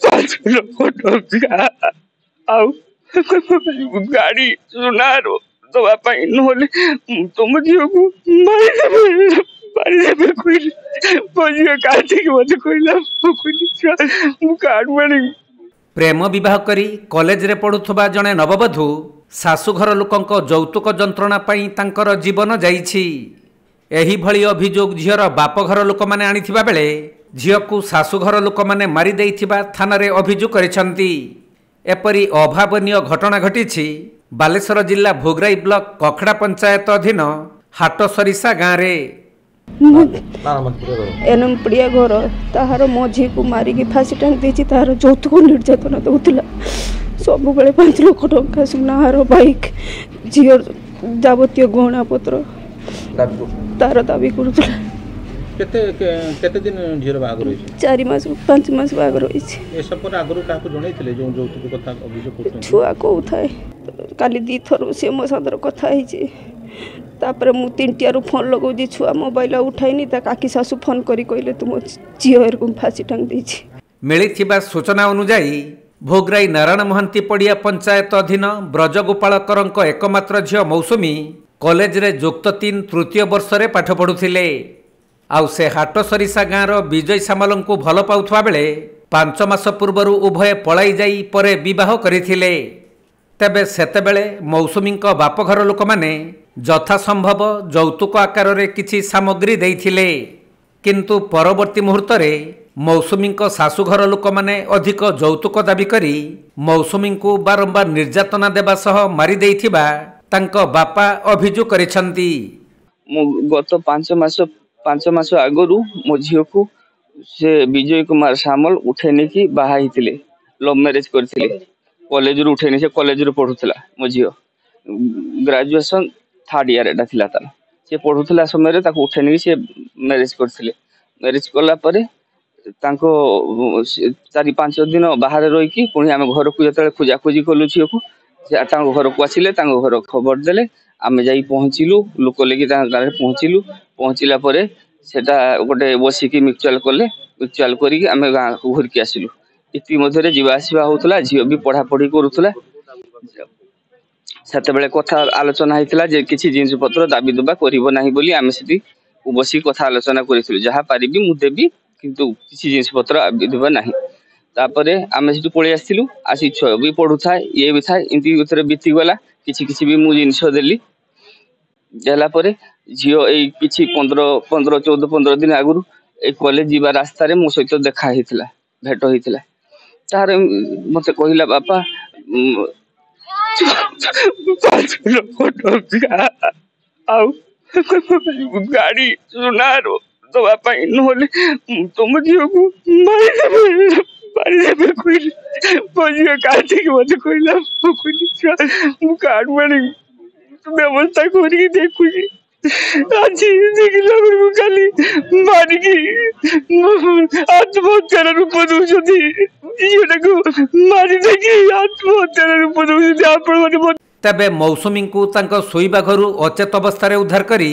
ପାଞ୍ଚ ଲକ୍ଷ ଟଙ୍କା ଆଉ ଗାଡି ସୁନାର ଦବା ପାଇଁ, ନହେଲେ ତମ ଝିଅକୁ ମାରିଦେବେ କହିଲେ। ମୋ ଝିଅ କାନ୍ଦିକି ମତେ କହିଲା, ମୁଁ କାର୍ଡ ଆଣିବି। ପ୍ରେମ ବିବାହ କରି କଲେଜରେ ପଢୁଥିବା ଜଣେ ନବବଧୂ ଶାଶୁଘର ଲୋକଙ୍କ ଯୌତୁକ ଯନ୍ତ୍ରଣା ପାଇଁ ତାଙ୍କର ଜୀବନ ଯାଇଛି। ଏହିଭଳି ଅଭିଯୋଗ ଝିଅର ବାପଘର ଲୋକମାନେ ଆଣିଥିବା ବେଳେ ଝିଅକୁ ଶାଶୁଘର ଲୋକମାନେ ମାରିଦେଇଥିବା ଥାନାରେ ଅଭିଯୋଗ କରିଛନ୍ତି। ଏପରି ଅଭାବନୀୟ ଘଟଣା ଘଟିଛି ବାଲେଶ୍ୱର ଜିଲ୍ଲା ଭୋଗରାଇ ବ୍ଲକ କଖଡ଼ା ପଞ୍ଚାୟତ ଅଧୀନ ହାଟସରିଷା ଗାଁରେ। ଏନମପଡ଼ିଆ ଘର, ତାହାର ମୋ ଝିଅକୁ ମାରିକି ଫାଶୀ ଟାଙ୍ଗି ଦେଇଛି। ତାହାର ଯୌତୁକ ନିର୍ଯାତନା ଦେଉଥିଲା। ସବୁବେଳେ 5 ଲକ୍ଷ ଟଙ୍କା ସୁନାହାର, ବାଇକ୍, ଝିଅ ଯାବତୀୟ ଗହଣା ପତ୍ର ତାର ଦାବି କରୁଥିଲା। କେତେ ଦିନ ଝିଅର ବାହାଘର ହୋଇଛି? 4 ମାସ 5 ମାସ ବାହାଘର ହୋଇଛି। ଏସବୁ ପରେ ଆଗରୁ କାହାକୁ ଜଣେଇଥିଲେ ଯେଉଁ ଯୌତୁକ କଥା ଅଭିଯୋଗ କରୁଛନ୍ତି? ଛୁଆ କହୁଥାଏ। କାଲି 2 ଥର ସେ ମୋ ସାଙ୍ଗରେ କଥା ହେଇଛି। ତାପରେ ମୁଁ 3ଟିଆରୁ ଫୋନ୍ ଲଗାଉଛି, ଛୁଆ ମୋବାଇଲ ଉଠାଇନି। ତା କାକି ଶାଶୁ ଫୋନ୍ କରି କହିଲେ ତୁମ ଝିଅ ଏରকম ଫାଶୀ ଟାଙ୍ଗି ଦେଇଛି। ମିଳିଥିବା ସୂଚନା ଅନୁଯାୟୀ ଭୋଗରାଇ ନାରାୟଣ ମହାନ୍ତି ପଡ଼ିଆ ପଞ୍ଚାୟତ ଅଧୀନ ବ୍ରଜଗୋପାଳକରଙ୍କ ଏକମାତ୍ର ଝିଅ ମୌସୁମୀ କଲେଜରେ ଯୁକ୍ତ 3 ତୃତୀୟ ବର୍ଷରେ ପାଠ ପଢୁଥିଲେ। ଆଉ ସେ ହାଟସରିଷା ଗାଁର ବିଜୟ ସାମଲଙ୍କୁ ଭଲ ପାଉଥିବା ବେଳେ 5 ମାସ ପୂର୍ବରୁ ଉଭୟ ପଳାଇ ଯାଇ ପରେ ବିବାହ କରିଥିଲେ। ତେବେ ସେତେବେଳେ ମୌସୁମୀଙ୍କ ବାପଘର ଲୋକମାନେ ଯଥାସମ୍ଭବ ଯୌତୁକ ଆକାରରେ କିଛି ସାମଗ୍ରୀ ଦେଇଥିଲେ। କିନ୍ତୁ ପରବର୍ତ୍ତୀ ମୁହୂର୍ତ୍ତରେ ମୌସୁମୀଙ୍କ ଶାଶୁଘର ଲୋକମାନେ ଅଧିକ ଯୌତୁକ ଦାବି କରି ମୌସୁମୀଙ୍କୁ ବାରମ୍ବାର ନିର୍ଯାତନା ଦେବା ସହ ମାରିଦେଇଥିବା ତାଙ୍କ ବାପା ଅଭିଯୋଗ କରିଛନ୍ତି। ମୁଁ ଗତ 5 ମାସ ଆଗରୁ ମୋ ଝିଅକୁ ସେ ବିଜୟ କୁମାର ସାମଲ ଉଠେଇ ନେଇକି ବାହା ହେଇଥିଲେ। ଲଭ୍ ମ୍ୟାରେଜ କରିଥିଲେ। କଲେଜରୁ ଉଠେଇ ନେଇ, ସେ କଲେଜରୁ ପଢୁଥିଲା। ମୋ ଝିଅ ଗ୍ରାଜୁଏସନ 3rd ଇୟର ଏଟା ଥିଲା ତାର। ସେ ପଢୁଥିଲା ସମୟରେ ତାକୁ ଉଠେଇ ନେଇକି ସେ ମ୍ୟାରେଜ କରିଥିଲେ। ମ୍ୟାରେଜ କଲା ପରେ ତାଙ୍କ 4-5 ଦିନ ବାହାରେ ରହିକି ପୁଣି ଆମେ ଘରକୁ ଯେତେବେଳେ ଖୋଜାଖୋଜି କଲୁ ଝିଅକୁ, ସେ ତାଙ୍କ ଘରକୁ ଆସିଲେ। ତାଙ୍କ ଘର ଖବର ଦେଲେ। ଆମେ ଯାଇ ପହଞ୍ଚିଲୁ, ଲୋକ ଲାଗି ତାଙ୍କ ଗାଁରେ ପହଞ୍ଚିଲୁ। ପହଞ୍ଚିଲା ପରେ ସେଟା ଗୋଟେ ବସିକି ମ୍ୟୁଚୁଆଲ କଲେ। ମ୍ୟୁଚୁଆଲ କରିକି ଆମେ ଗାଁକୁ ଘୁରିକି ଆସିଲୁ। ଇତି ମଧ୍ୟରେ ଯିବା ଆସିବା ହଉଥିଲା। ଝିଅ ବି ପଢାପଢି କରୁଥିଲା। ସେତେବେଳେ କଥା ଆଲୋଚନା ହେଇଥିଲା ଯେ କିଛି ଜିନିଷ ପତ୍ର ଦାବି ଦେବା କରିବ ନାହିଁ ବୋଲି। ଆମେ ସେଠି ବସିକି କଥା ଆଲୋଚନା କରିଥିଲୁ। ଯାହା ପାରିବି ମୁଁ ଦେବି, କିନ୍ତୁ କିଛି ଜିନିଷ ପତ୍ର ଦାବି ଦେବା ନାହିଁ। ତାପରେ ଆମେ ସେଠୁ ପଳେଇ ଆସିଥିଲୁ। ଆସି ଛୁଆ ବି ପଢୁଥାଏ, ଇଏ ବି ଥାଏ। ଏମିତି ଭିତରେ ବିତିଗଲା। କିଛି ବି ମୁଁ ଜିନିଷ ଦେଲି। ଦେଲା ପରେ ଝିଅ ଏଇ କିଛି 15 ଦିନ ଆଗରୁ ଏଇ କଲେଜ ଯିବା ରାସ୍ତାରେ ମୋ ସହିତ ଦେଖା ହେଇଥିଲା, ଭେଟ ହେଇଥିଲା। ତାର ମତେ କହିଲା, ବାପା 5 ଲକ୍ଷ ଟଙ୍କା ଆଉ ଗାଡି ସୁନାର ଦବା ପାଇଁ, ନହେଲେ ତମ ଝିଅକୁ ମାରିଦେବେ କହିଲେ। ମୋ ଝିଅ କାନ୍ଦିକି ମତେ କହିଲା, ମୁଁ କାର୍ଡ ଆଣିବି। ବ୍ୟବସ୍ଥା କରିକି ଦେଖୁଛି। ଆଜି ଦେଖିଲା ବେଳକୁ କାଲି ମାରିକି ଆତ୍ମହତ୍ୟାର ରୂପ ଦଉଛନ୍ତି। ଝିଅଟାକୁ ମାରିଦେଇକି ଆତ୍ମହତ୍ୟାର ରୂପ ଦଉଛନ୍ତି। ଆପଣ ତେବେ ମୌସୁମୀଙ୍କୁ ତାଙ୍କ ଶୋଇବା ଘରୁ ଅଚେତ ଅବସ୍ଥାରେ ଉଦ୍ଧାର କରି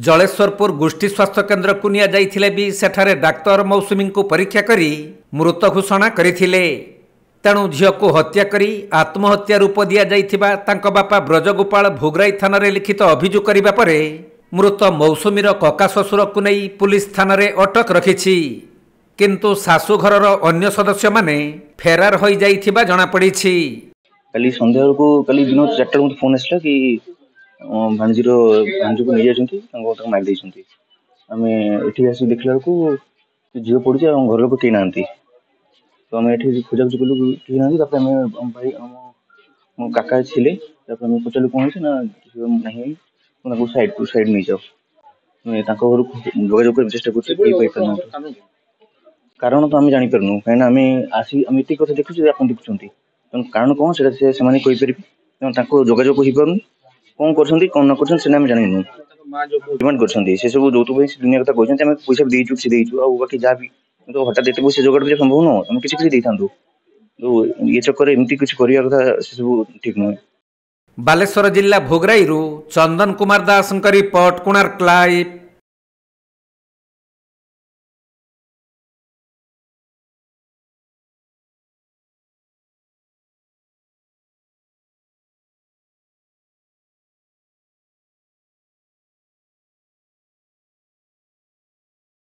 ଜଳେଶ୍ୱରପୁର ଗୋଷ୍ଠୀ ସ୍ୱାସ୍ଥ୍ୟ କେନ୍ଦ୍ରକୁ ନିଆଯାଇଥିଲେ ବି ସେଠାରେ ଡାକ୍ତର ମୌସୁମୀଙ୍କୁ ପରୀକ୍ଷା କରି ମୃତ ଘୋଷଣା କରିଥିଲେ। ତେଣୁ ଝିଅକୁ ହତ୍ୟା କରି ଆତ୍ମହତ୍ୟା ରୂପ ଦିଆଯାଇଥିବା ତାଙ୍କ ବାପା ବ୍ରଜଗୋପାଳ ଭୋଗରାଇ ଥାନାରେ ଲିଖିତ ଅଭିଯୋଗ କରିବା ପରେ ମୃତ ମୌସୁମୀର କକା ଶ୍ୱଶୁରକୁ ନେଇ ପୁଲିସ ଥାନାରେ ଅଟକ ରଖିଛି। କିନ୍ତୁ ଶାଶୁଘରର ଅନ୍ୟ ସଦସ୍ୟମାନେ ଫେରାର ହୋଇଯାଇଥିବା ଜଣାପଡ଼ିଛି। କାଲି ସନ୍ଧ୍ୟାବେଳକୁ, କାଲି ଦିନ 4ଟାରେ ମୋତେ ଫୋନ୍ ଆସିଲା କି ଭାଣିଜୀକୁ ନେଇଯାଇଛନ୍ତି, ତାଙ୍କୁ ମାରି ଦେଇଛନ୍ତି। ଆମେ ଏଠି ଆସିକି ଦେଖିଲା ବେଳକୁ ଝିଅ ପଡ଼ିଛି ଆଉ ଘର ଲୋକ କେହି ନାହାନ୍ତି। ତ ଆମେ ଏଠି ଖୋଜାଖୋଜି କଲୁ, କେହି ନାହାନ୍ତି। ତାପରେ ଆମେ ମୋ କାକା ଥିଲେ, ତାପରେ ଆମେ ପଚାରିଲୁ କ'ଣ ହେଇଛି ନା ଝିଅ ନାହିଁ, ତାଙ୍କୁ ସାଇଡ୍ ନେଇଯାଅ। ତାଙ୍କ ଘରକୁ ଯୋଗାଯୋଗ କରିବାକୁ ଚେଷ୍ଟା କରୁଛୁ, କେହି ପାଇପାରୁନାହାନ୍ତି। କାରଣ ତ ଆମେ ଜାଣିପାରୁନୁ, କାହିଁକିନା ଆମେ ଏତିକି କଥା ଦେଖୁଛୁ, ଆପଣ ଦେଖୁଛନ୍ତି। ତେଣୁ କାରଣ କ'ଣ ସେଇଟା ସେମାନେ କହିପାରିବେ। ତେଣୁ ତାଙ୍କୁ ଯୋଗାଯୋଗ ହେଇପାରୁନି। କ'ଣ କରୁଛନ୍ତି କ'ଣ ନ କରୁଛନ୍ତି ସେଟା ଆମେ ଜାଣିନୁ। ଡିମାଣ୍ଡ କରୁଛନ୍ତି ସେ ସବୁ ଯୌତୁକ ପାଇଁ, ଦୁନିଆ କଥା କହୁଛନ୍ତି। ଆମେ ପଇସା ଦେଇଛୁ, କିଛି ଦେଇଛୁ, ଆଉ ବାକି ଯାହା ବି, କିନ୍ତୁ ହଠାତ୍ ଏତେ ପଇସା ଯୋଗାଡ଼ କରିବା ସମ୍ଭବ ନୁହଁ। ଆମେ କିଛି ଦେଇଥାନ୍ତୁ। ଇଏ ଚକ୍କରରେ ଏମିତି କିଛି କରିବା କଥା, ସେସବୁ ଠିକ୍ ନୁହେଁ। ବାଲେଶ୍ୱର ଜିଲ୍ଲା ଭୋଗରାଇରୁ ଚନ୍ଦନ କୁମାର ଦାସଙ୍କ ରିପୋର୍ଟ, କୋଣାର୍କ ଲାଇଭ୍।